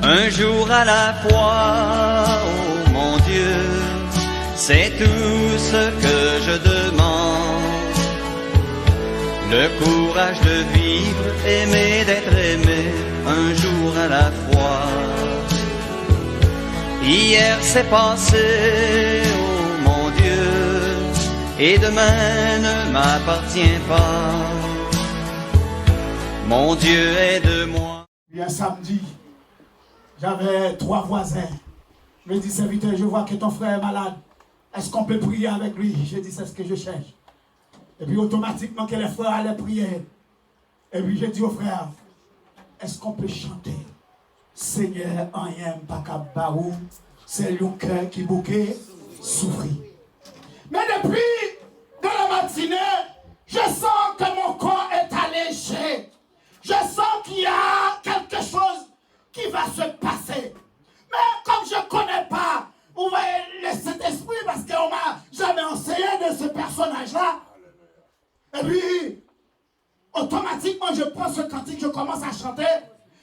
un jour à la fois, oh mon Dieu, c'est tout ce que je demande. Le courage de vivre, aimer, d'être aimé, un jour à la fois. Hier c'est passé, oh mon Dieu, et demain ne m'appartient pas. Mon Dieu aide-moi. Il y a samedi, j'avais 3 voisins. Je me dis, serviteur, je vois que ton frère est malade. Est-ce qu'on peut prier avec lui? J'ai dit, c'est ce que je cherche. Et puis automatiquement que les frères allaient prier. Et puis j'ai dit au frère, est-ce qu'on peut chanter? Seigneur, en yem pakabarou, c'est le cœur qui bouquet souffrit. Mais depuis de la matinée, je sens que mon corps est allégé. Je sens qu'il y a quelque chose qui va se passer. Mais comme je ne connais pas, vous voyez, le Saint-Esprit, parce qu'on ne m'a jamais enseigné de ce personnage-là. Et puis, automatiquement, je prends ce cantique, je commence à chanter.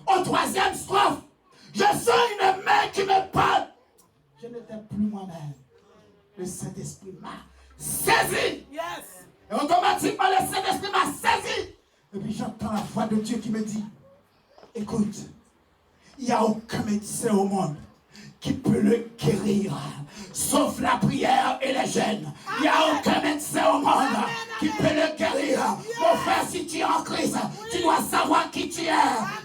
Au 3e strophe, je sens une main qui me parle. Je n'étais plus moi-même. Le Saint-Esprit m'a saisi. Yes. Et automatiquement, le Saint-Esprit m'a saisi. Et puis j'entends la voix de Dieu qui me dit, écoute, il n'y a aucun médecin au monde qui peut le guérir, sauf la prière et les jeûnes. Il n'y a aucun médecin au monde qui peut le guérir. Mon frère, si tu es en Christ, tu dois savoir qui tu es.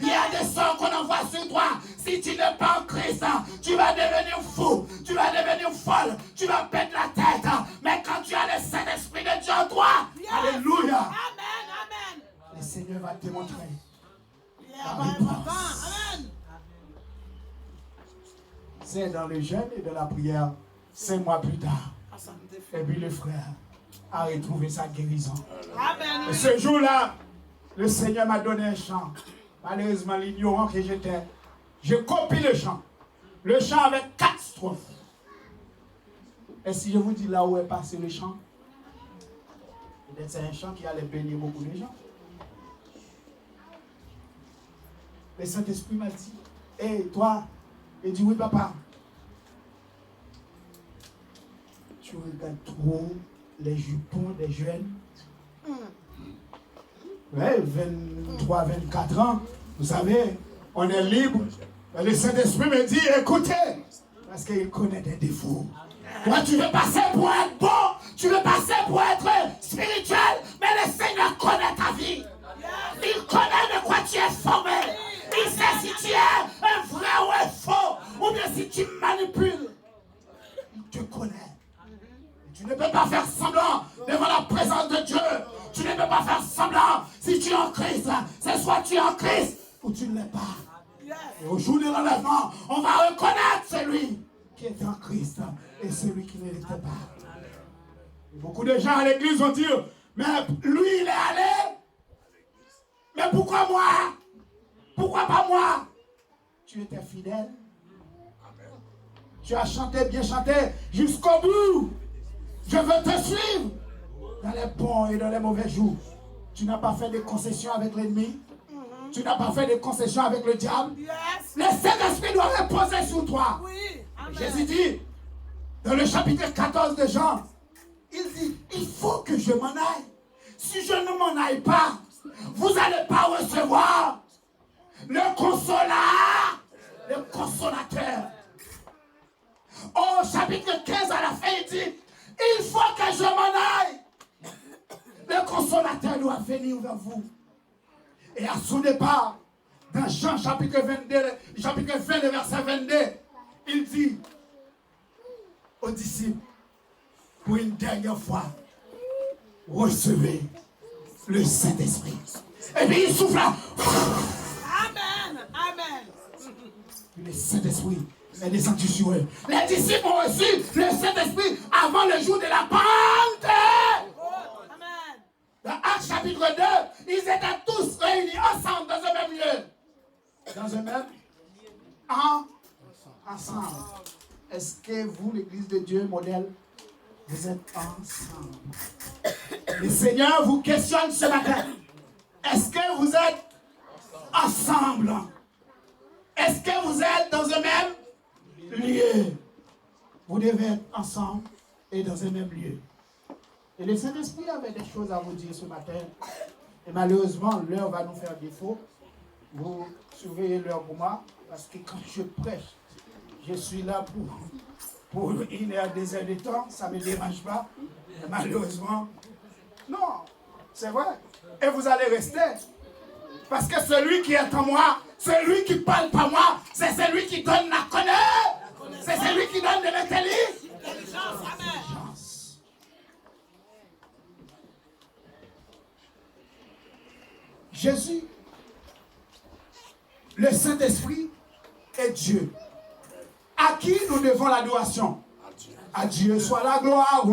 Il y a des sorts qu'on envoie sur toi. Si tu n'es pas en Christ, tu vas devenir fou, tu vas devenir folle, tu vas perdre la tête. Mais quand tu as le Saint-Esprit de Dieu en toi, alléluia. Amen, amen. Le Seigneur va te montrer la Amen. réponse. C'est dans le jeûne et de la prière, 5 mois plus tard. Et puis le frère a retrouvé sa guérison. Amen. Et ce jour-là, le Seigneur m'a donné un chant. Malheureusement, l'ignorant que j'étais, je copie le chant. Le chant avec 4 strophes. Et si je vous dis là où est passé le chant, peut-être c'est un chant qui allait bénir beaucoup de gens. Le Saint-Esprit m'a dit, hé, toi, il dit, oui, papa. Tu regardes trop les jupons des jeunes. Ouais, 23, 24 ans. Vous savez, on est libre. Mais le Saint-Esprit me dit, écoutez, parce qu'il connaît des défauts. Toi, tu veux passer pour être bon, tu veux passer pour être spirituel, mais le Seigneur connaît ta vie. Il connaît de quoi tu es formé. Il sait si tu es un vrai ou un faux, ou bien si tu manipules. Il te connaît. Tu ne peux pas faire semblant devant la présence de Dieu. Tu ne peux pas faire semblant si tu es en Christ. C'est soit tu es en Christ ou tu ne l'es pas. Et au jour de l'enlèvement, on va reconnaître celui qui est en Christ et celui qui ne l'était pas. Et beaucoup de gens à l'église vont dire, mais lui il est allé. Mais pourquoi moi? Pourquoi pas moi? Tu étais fidèle. Tu as chanté, bien chanté, jusqu'au bout. Je veux te suivre dans les bons et dans les mauvais jours. Tu n'as pas fait de concessions avec l'ennemi. Tu n'as pas fait de concessions avec le diable. Le Saint-Esprit doit reposer sur toi. Jésus dit, dans le chapitre 14 de Jean, il dit, il faut que je m'en aille. Si je ne m'en aille pas, vous n'allez pas recevoir le consolateur, le consolateur. Au chapitre 15 à la fin, il dit, il faut que je m'en aille. Le consolateur doit venir vers vous. Et à son départ, dans Jean chapitre 22, chapitre 20, verset 22, il dit aux disciples, pour une dernière fois, recevez le Saint-Esprit. Et puis il souffle. Amen. Amen. Le Saint-Esprit est descendu sur eux. Les disciples ont reçu le Saint-Esprit avant le jour de la Pentecôte. Amen. Dans Actes chapitre 2, ils étaient tous réunis ensemble dans un même lieu. Dans un même ensemble. Est-ce que vous, l'église de Dieu, modèle, vous êtes ensemble? Le Seigneur vous questionne ce matin. Est-ce que vous êtes ensemble? Est-ce que vous êtes dans un même lieu? Vous devez être ensemble et dans un même lieu. Et le Saint-Esprit avait des choses à vous dire ce matin. Et malheureusement, l'heure va nous faire défaut. Vous surveillez l'heure pour moi, parce que quand je prêche, je suis là pour 1 heure, 2 heures de temps, ça ne me dérange pas. Et malheureusement, non, c'est vrai. Et vous allez rester. Parce que celui qui est en moi, celui qui parle par moi, c'est celui qui donne la connaissance. C'est celui qui donne de l'intelligence. Jésus, le Saint-Esprit est Dieu. À qui nous devons l'adoration? À Dieu soit la gloire.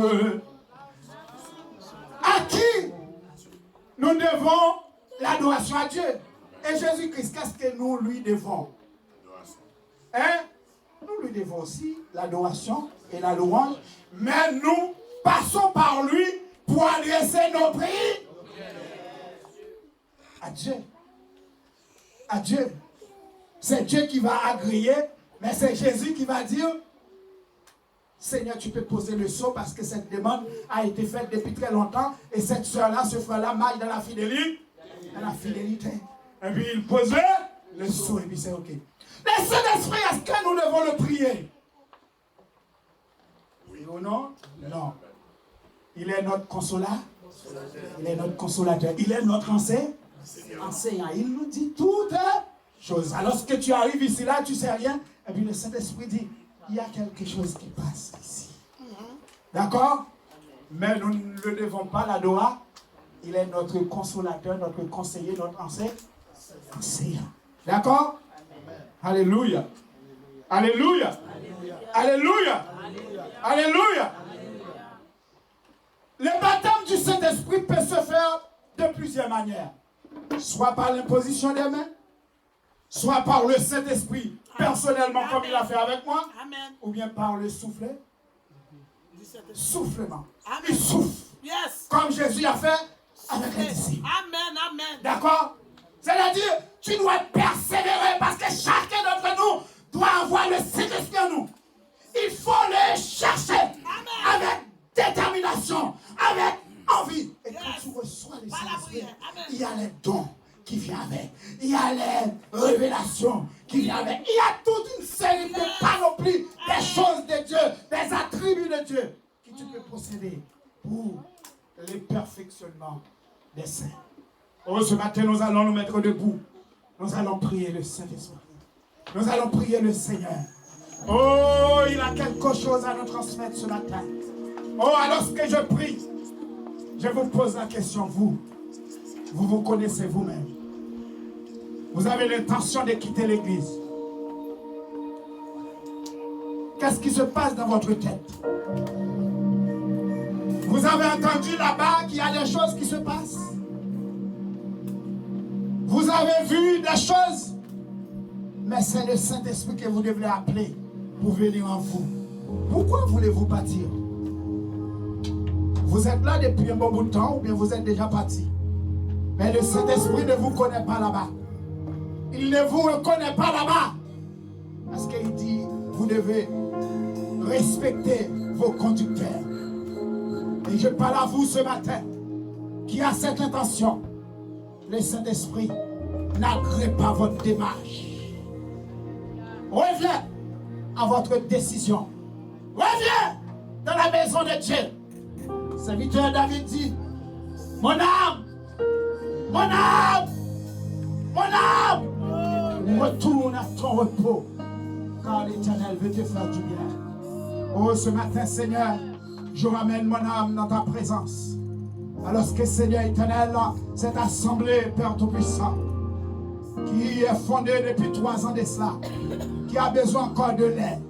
À qui nous devons l'adoration? À Dieu. Et Jésus-Christ, qu'est-ce que nous lui devons? Hein? Nous lui devons aussi l'adoration et la louange. Mais nous passons par lui pour adresser nos prières à Dieu. À Dieu. C'est Dieu qui va agréer, mais c'est Jésus qui va dire, Seigneur, tu peux poser le sceau parce que cette demande a été faite depuis très longtemps et cette soeur-là, ce frère-là, marche dans la fidélité. Dans la fidélité. Et puis il posait le sceau et puis c'est ok. Le Saint-Esprit, est-ce que nous devons le prier? Oui ou non? Non. Il est notre consolateur. Il est notre consolateur. Il est notre enseignant. Il nous dit toutes choses. Alors que tu arrives ici, là, tu ne sais rien. Et puis le Saint-Esprit dit, il y a quelque chose qui passe ici. D'accord? Mais nous ne le devons pas l'adorer. Il est notre consolateur, notre conseiller, notre enseignant. D'accord? Alléluia. Alléluia. Alléluia. Alléluia. Le baptême du Saint-Esprit peut se faire de plusieurs manières. Soit par l'imposition des mains, soit par le Saint-Esprit, personnellement, comme il a fait avec moi, Amen. ou bien par le soufflet. Soufflement. Amen. Il souffle. Yes. Comme Jésus a fait avec les disciples. Amen. Amen. D'accord? C'est-à-dire, tu dois persévérer parce que chacun d'entre nous doit avoir le Saint-Esprit en nous. Il faut le chercher avec détermination, avec envie. Et quand tu reçois le Saint-Esprit, il y a les dons qui viennent avec. Il y a les révélations qui viennent avec. Il y a toute une série de panoplies, des choses de Dieu, des attributs de Dieu que tu peux posséder pour le perfectionnement des saints. Oh, ce matin, nous allons nous mettre debout. Nous allons prier le Saint-Esprit. Nous allons prier le Seigneur. Oh, il a quelque chose à nous transmettre ce matin. Oh, alors que je prie, je vous pose la question, vous vous connaissez vous-même. Vous avez l'intention de quitter l'église. Qu'est-ce qui se passe dans votre tête? Vous avez entendu là-bas qu'il y a des choses qui se passent. Vous avez vu des choses, mais c'est le Saint-Esprit que vous devez appeler pour venir en vous. Pourquoi voulez-vous partir? Vous êtes là depuis un bon bout de temps ou bien vous êtes déjà parti. Mais le Saint-Esprit ne vous connaît pas là-bas. Il ne vous reconnaît pas là-bas. Parce qu'il dit, vous devez respecter vos conducteurs. Et je parle à vous ce matin, qui a cette intention. Le Saint-Esprit n'agrée pas votre démarche. Reviens à votre décision. Reviens dans la maison de Dieu. Serviteur David dit, mon âme, retourne à ton repos, car l'Éternel veut te faire du bien. Oh, ce matin, Seigneur, je ramène mon âme dans ta présence. Alors que, Seigneur éternel, cette assemblée, Père Tout-Puissant, qui est fondée depuis 3 ans de cela, qui a besoin encore de l'aide,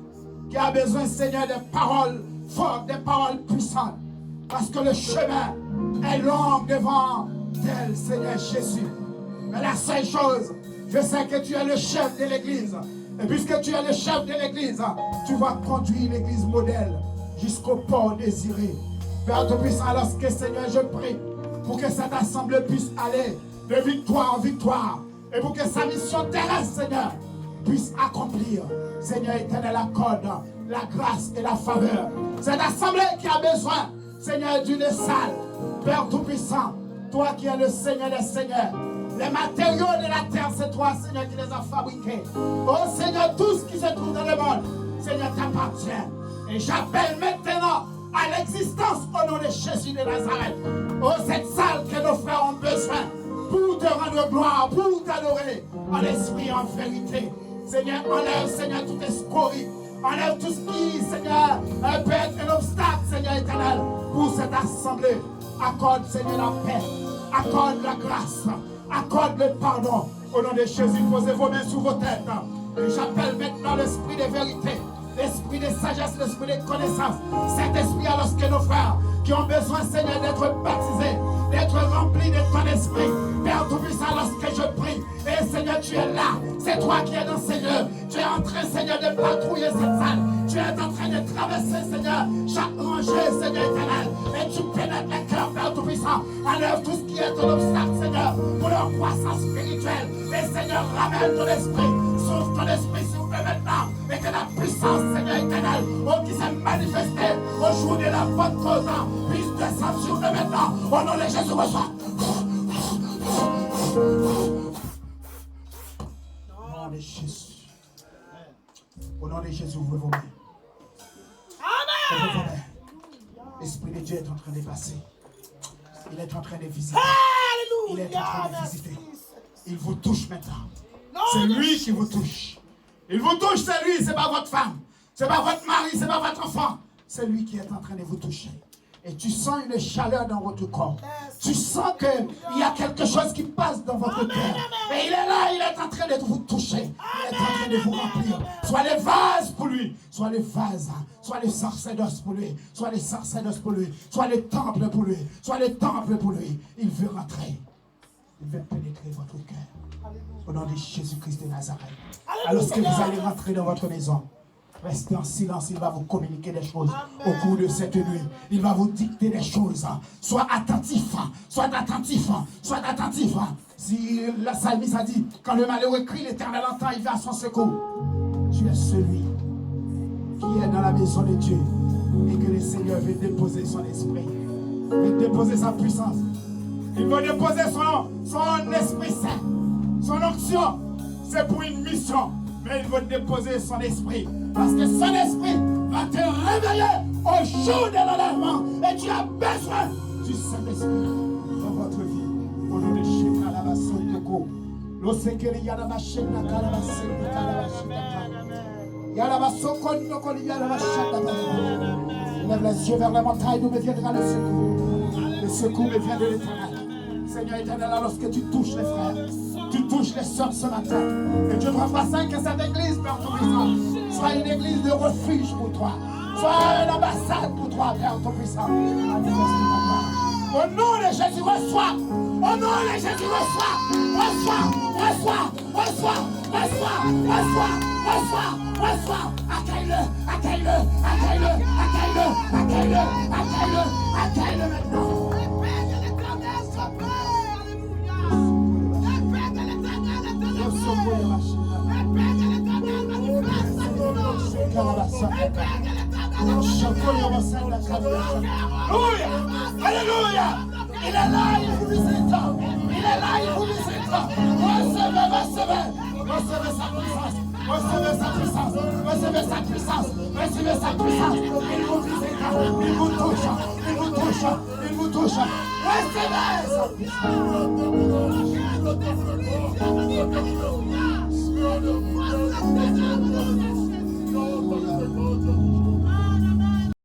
qui a besoin, Seigneur, des paroles fortes, des paroles puissantes, parce que le chemin est long devant elle, Seigneur Jésus. Mais la seule chose, je sais que tu es le chef de l'église. Et puisque tu es le chef de l'église, tu vas conduire l'église modèle jusqu'au port désiré. Père Tout-Puissant, alors que Seigneur, je prie pour que cette assemblée puisse aller de victoire en victoire. Et pour que sa mission terrestre, Seigneur, puisse accomplir. Seigneur éternel, accorde la grâce et la faveur. Cette assemblée qui a besoin, Seigneur, d'une salle. Père Tout-Puissant, toi qui es le Seigneur des Seigneurs. Les matériaux de la terre, c'est toi, Seigneur, qui les a fabriqués. Oh Seigneur, tout ce qui se trouve dans le monde, Seigneur, t'appartient. Et j'appelle maintenant à l'existence au nom de Jésus de Nazareth. Oh, cette salle que nos frères ont besoin pour te rendre gloire, pour t'adorer en esprit et en vérité. Seigneur, enlève, Seigneur, toute escorie. Enlève tout ce qui, Seigneur, peut être un obstacle, Seigneur éternel, pour cette assemblée. Accorde, Seigneur, la paix. Accorde la grâce. Accorde le pardon. Au nom de Jésus, posez vos mains sur vos têtes. Et j'appelle maintenant l'esprit de vérité, l'esprit de sagesse, l'esprit de connaissance. Cet esprit, alors que nos frères qui ont besoin, Seigneur, d'être baptisés, d'être remplis de ton esprit. Père Tout-Puissant, lorsque je prie, et Seigneur, tu es là. C'est toi qui es dans Seigneur. Tu es en train, Seigneur, de patrouiller cette salle. Tu es en train de traverser, Seigneur, chaque rangée, Seigneur éternel. Et tu pénètres les cœurs, Père Tout-Puissant. Enlève tout ce qui est un obstacle, Seigneur, pour leur croissance spirituelle. Et Seigneur, ramène ton esprit. Sauve ton esprit, s'il vous plaît, maintenant. Et que la puissance, Seigneur éternel, oh, qui s'est manifestée au jour de la Pentecôte, puisse descendre sur nous maintenant. Au nom de Jésus, reçois. Au nom de Jésus. Au nom de Jésus, ouvrez vos mains. Ouvrez vos mains. L'Esprit de Dieu est en train de passer. Il est en train de visiter. Il est en train de visiter. Il vous touche maintenant. C'est lui qui vous touche. Il vous touche, c'est lui, c'est pas votre femme. C'est pas votre mari, c'est pas votre enfant. C'est lui qui est en train de vous toucher. Et tu sens une chaleur dans votre corps. Tu sens qu'il y a quelque chose qui passe dans votre cœur. Et il est là, il est en train de vous toucher. Il est en train de vous remplir. Soit les vases pour lui, soit les vases, soit les sacerdoces pour lui, soit les sacerdoces pour lui, soit les temples pour lui, soit les temples pour lui. Il veut rentrer. Il veut pénétrer votre cœur. Au nom de Jésus-Christ de Nazareth. Alors que vous allez rentrer dans votre maison, restez en silence, il va vous communiquer des choses. Amen. Au cours de cette nuit. Il va vous dicter des choses. Sois attentif, sois attentif, sois attentif. Si la psalmiste a dit, quand le malheureux crie, l'Éternel entend, il va à son secours. Tu es celui qui est dans la maison de Dieu et que le Seigneur veut déposer son esprit, veut déposer sa puissance. Il veut déposer son Esprit Saint, son onction. C'est pour une mission, mais il veut déposer son esprit. Parce que son esprit va te réveiller au jour de l'enlèvement. Et tu as besoin du Saint-Esprit dans votre vie. Au nom de Shekha la Basotoko. L'Osekeli Yadabashena Kalabasena Kalabashena. Yadabasoko Nokoli Yadabashena. Lève les yeux vers la montagne d'où me viendra le secours. Le secours me vient de l'Éternel. Seigneur éternel, lorsque tu touches les frères, tu touches les sœurs ce matin. Et Dieu doit passer que cette église, Père Tout-Puissant, soit une église de refuge pour toi. Soit une ambassade pour toi, Père Tout-Puissant. Au nom de Jésus, reçois. Au nom de Jésus, reçois. Reçois, reçois, reçois, reçois, reçois, reçois, reçois. Accueille-le, accueille-le, accueille-le, accueille-le, accueille-le, accueille-le, accueille-le maintenant. Alléluia. Il est là, il vous visite. Il est là, il vous visite. Recevez, recevez. Recevez sa puissance. Recevez sa puissance. Recevez sa puissance. Recevez sa puissance. Il vous visite. Il vous touche. Il vous touche. Il vous touche. Recevez sa puissance.